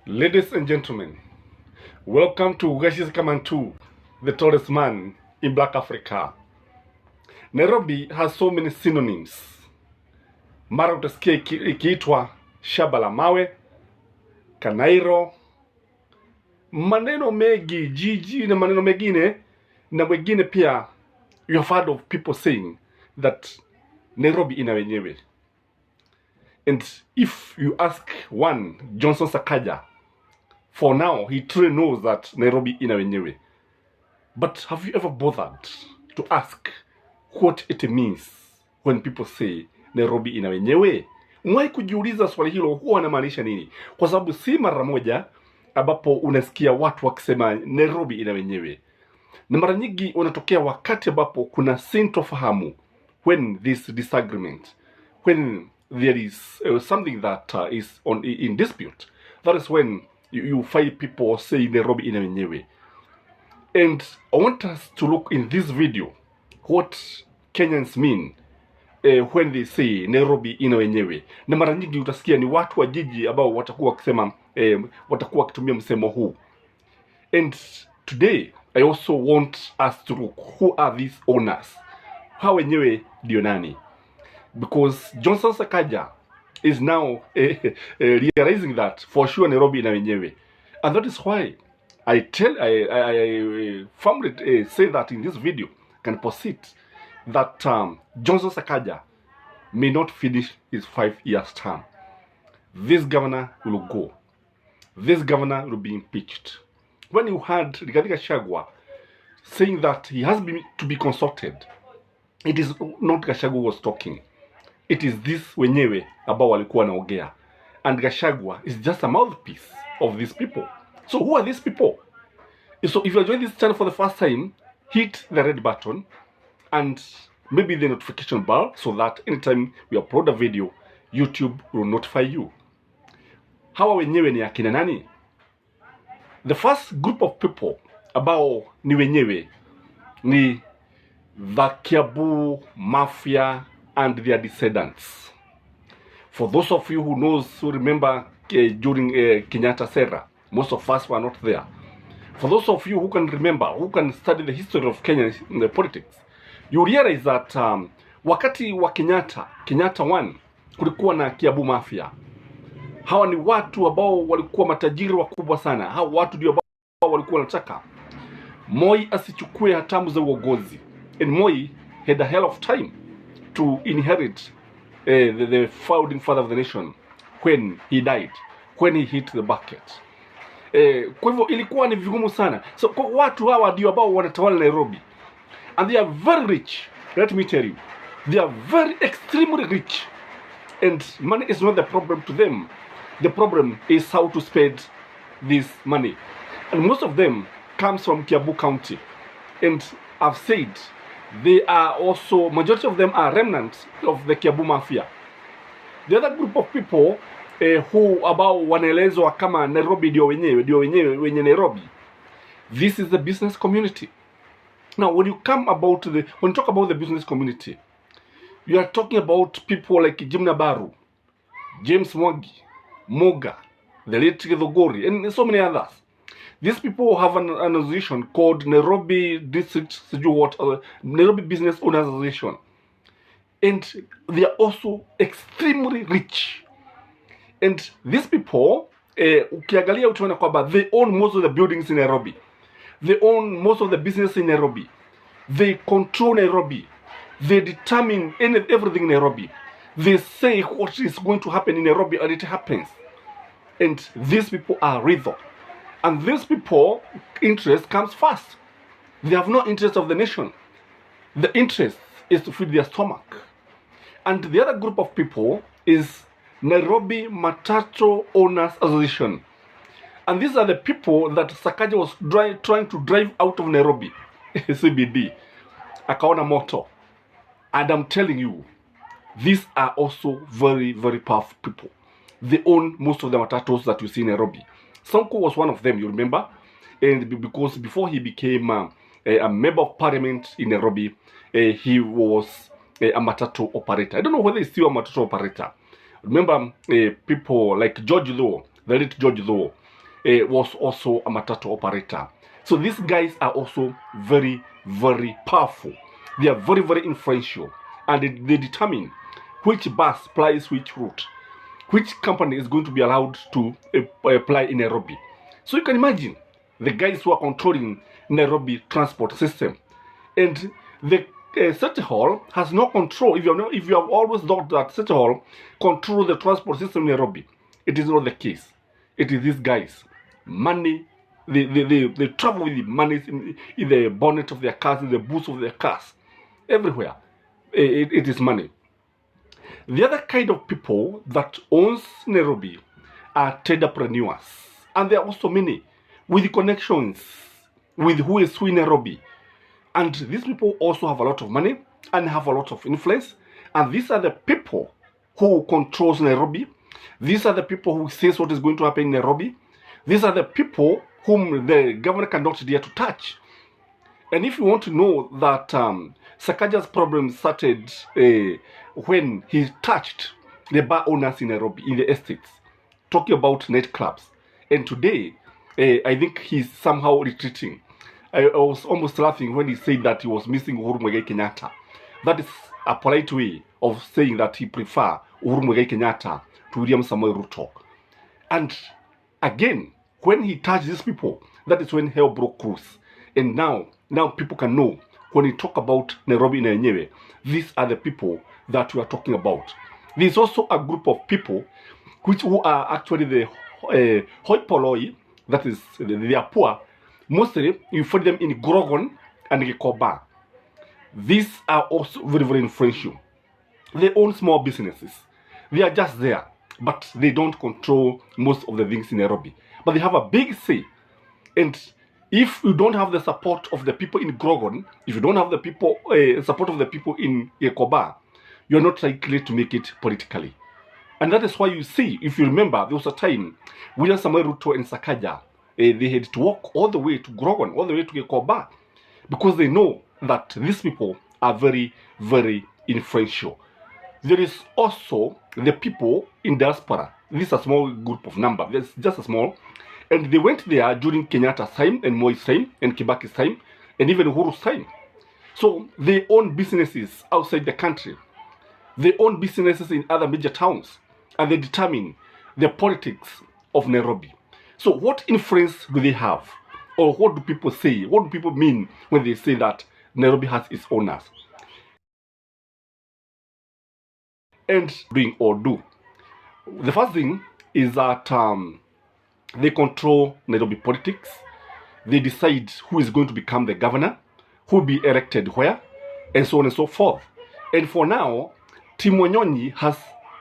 Ladies and gentlemen, welcome to Gashi's Kamantu, the tallest man in Black Africa. Nairobi has so many synonyms. Mara utasikia ikiitwa Shamba la Mawe, Kanairo, maneno mengi, jiji na maneno mengine, na wengine pia you have heard of people saying that Nairobi ina wenyewe. And if you ask one Johnson Sakaja, for now, he truly knows that Nairobi ina wenyewe. But have you ever bothered to ask what it means when people say Nairobi ina wenyewe? Umewahi kujiuliza swali hilo huwa wanamaanisha nini? Kwa sababu si mara moja ambapo unasikia watu wakisema Nairobi ina wenyewe. Na mara nyingi unatokea wakati ambapo kuna sintofahamu, when this disagreement, when there is something that is in dispute. That is when you find people say Nairobi ina wenyewe. And I want us to look in this video what Kenyans mean when they say Nairobi ina wenyewe. Na mara nyingi utasikia ni watu wa jiji ambao watakuwa wakisema watakuwa wakitumia msemo huu. And today I also want us to look who are these owners. Hao wenyewe ndio nani? Because Johnson Sakaja is now realizing that for sure Nairobi ina wenyewe. And that is why I firmly say that in this video, can proceed that Johnson Sakaja may not finish his 5 years term. This governor will go. This governor will be impeached. When you heard Rigathi Gachagua saying that he has to be consulted, it is not Gachagua was talking. It is this wenyewe ambao walikuwa naongea. And Gachagua is just a mouthpiece of these people. So who are these people? So if you are joining this channel for the first time, hit the red button and maybe the notification bell so that anytime we upload a video, YouTube will notify you. Hawa wenyewe ni akina nani? The first group of people ambao ni wenyewe ni the Kiambu Mafia and their descendants. For those of you who remember during Kenyatta Serra, most of us were not there. For those of you who can remember, who can study the history of Kenya in the politics, you realize that wakati wa Kenyatta 1, kulikuwa na Kiambu Mafia. Hawa ni watu ambao walikuwa matajiri wakubwa sana. Hawa watu ndio ambao walikuwa wanataka Moi asichukue hatamu za uongozi. And Moi had a hell of time to inherit the founding father of the nation when he died, when he hit the bucket. Kwa hivyo ilikuwa ni vigumu sana. So kwa watu hawa ndio ambao wanatawala Nairobi. And they are very rich. Let me tell you. They are very extremely rich. And money is not the problem to them. The problem is how to spend this money. And most of them comes from Kiambu County. And I've said they are also, majority of them are remnants of the Kiambu Mafia. The other group of people who ambao wanaelezwa kama Nairobi ndio wenyewe wenye Nairobi. This is the business community. Now when you talk about the business community, you are talking about people like Jimna Baru, James Mwangi, Moga, the late Githogori, and so many others. These people have an association called Nairobi Nairobi Business Owners Association. And they are also extremely rich. And these people, ukiangalia utaona kwamba they own most of the buildings in Nairobi. They own most of the business in Nairobi. They control Nairobi. They determine everything in Nairobi. They say what is going to happen in Nairobi and it happens. And these people are real. And these people, interest comes first. They have no interest of the nation. The interest is to feed their stomach. And the other group of people is Nairobi Matatu Owners Association. And these are the people that Sakaja was trying to drive out of Nairobi, CBD. Akaona moto. And I'm telling you, these are also very, very powerful people. They own most of the matatus that you see in Nairobi. Sonko was one of them, you remember? And because before he became a member of parliament in Nairobi, he was a matatu operator. I don't know whether he's still a matatu operator. Remember people like George Though, the late George Though. was also a matatu operator. So these guys are also very, very powerful. They are very, very influential, and they determine which bus plies which route, which company is going to be allowed to apply in Nairobi. So you can imagine the guys who are controlling Nairobi transport system, and the City Hall has no control. If you have always thought that City Hall control the transport system in Nairobi, it is not the case. It is these guys, money. They travel with the money in the bonnet of their cars, in the boots of their cars, everywhere. It is money. The other kind of people that owns Nairobi are traderpreneurs, and there are also many with connections with who is who in Nairobi. And these people also have a lot of money and have a lot of influence. And these are the people who controls Nairobi. These are the people who says what is going to happen in Nairobi. These are the people whom the governor cannot dare to touch. And if you want to know that Sakaja's problem started when he touched the bar owners in Nairobi, in the estates, talking about nightclubs. And today, I think he's somehow retreating. I was almost laughing when he said that he was missing Uhuru Muigai Kenyatta. That is a polite way of saying that he prefer Uhuru Muigai Kenyatta to William Samoei Ruto. And again, when he touched these people, that is when hell broke loose. And now people can know when we talk about Nairobi na yenyewe, these are the people that we are talking about. There is also a group of people who are actually the hoi polloi, that is, they are poor. Mostly, you find them in Grogon and Gikoba. These are also very, very influential. They own small businesses. They are just there, but they don't control most of the things in Nairobi. But they have a big say. And if you don't have the support of the people in Grogon, if you don't have the support of the people in Gikoba, you're not likely to make it politically. And that is why you see, if you remember, there was a time William Samoei Ruto and Sakaja, they had to walk all the way to Grogon, all the way to Gikoba, because they know that these people are very, very influential. There is also the people in diaspora. This is a small group of number. It's just a small. And they went there during Kenyatta's time and Moi's time and Kibaki's time and even Uhuru's time. So they own businesses outside the country. They own businesses in other major towns. And they determine the politics of Nairobi. So what influence do they have? Or what do people say? What do people mean when they say that Nairobi has its owners? And doing or do. The first thing is that they control Nairobi politics. They decide who is going to become the governor, who will be elected where, and so on and so forth. And for now, Tim Wanyonyi has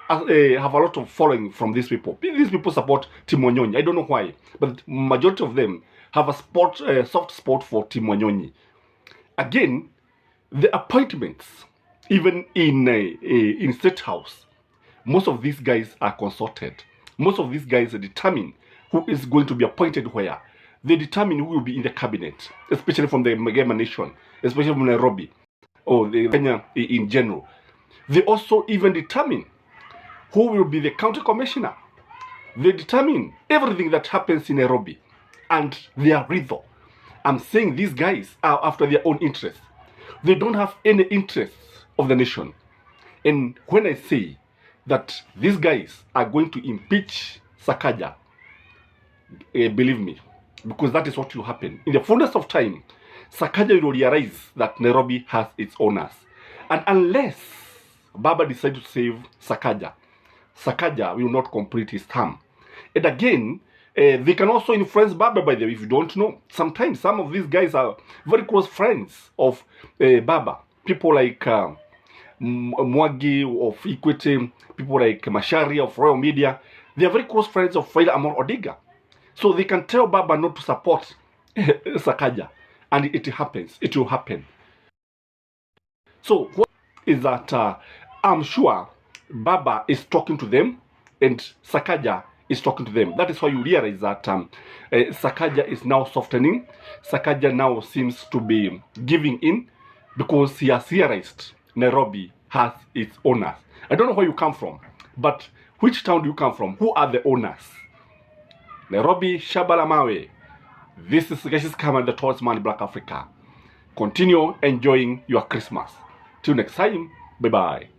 have a lot of following from these people. These people support Tim Wanyonyi. I don't know why, but majority of them have a soft spot for Tim Wanyonyi. Again, the appointments, even in State House, most of these guys are consulted. Most of these guys determine who is going to be appointed where. They determine who will be in the cabinet, especially from the Magema nation, especially from Nairobi, or the Kenya in general. They also even determine who will be the county commissioner. They determine everything that happens in Nairobi. And they are riddle. I'm saying these guys are after their own interests. They don't have any interests of the nation. And when I say that these guys are going to impeach Sakaja, believe me, because that is what will happen. In the fullness of time, Sakaja will realize that Nairobi has its owners. And unless Baba decides to save Sakaja, Sakaja will not complete his term. And again, they can also influence Baba, by the way, if you don't know. Sometimes some of these guys are very close friends of Baba. People like Mwagi of Equity, people like Mashari of Royal Media. They are very close friends of Raila Amolo Odinga. So they can tell Baba not to support Sakaja. And it happens. It will happen. So what is that I'm sure Baba is talking to them and Sakaja is talking to them. That is why you realize that Sakaja is now softening. Sakaja now seems to be giving in because he has realized Nairobi has its owners. I don't know where you come from, but which town do you come from? Who are the owners? Nairobi, Shamba, Mawe. This is Sakaja the Towards Man Black Africa. Continue enjoying your Christmas. Till next time, bye-bye.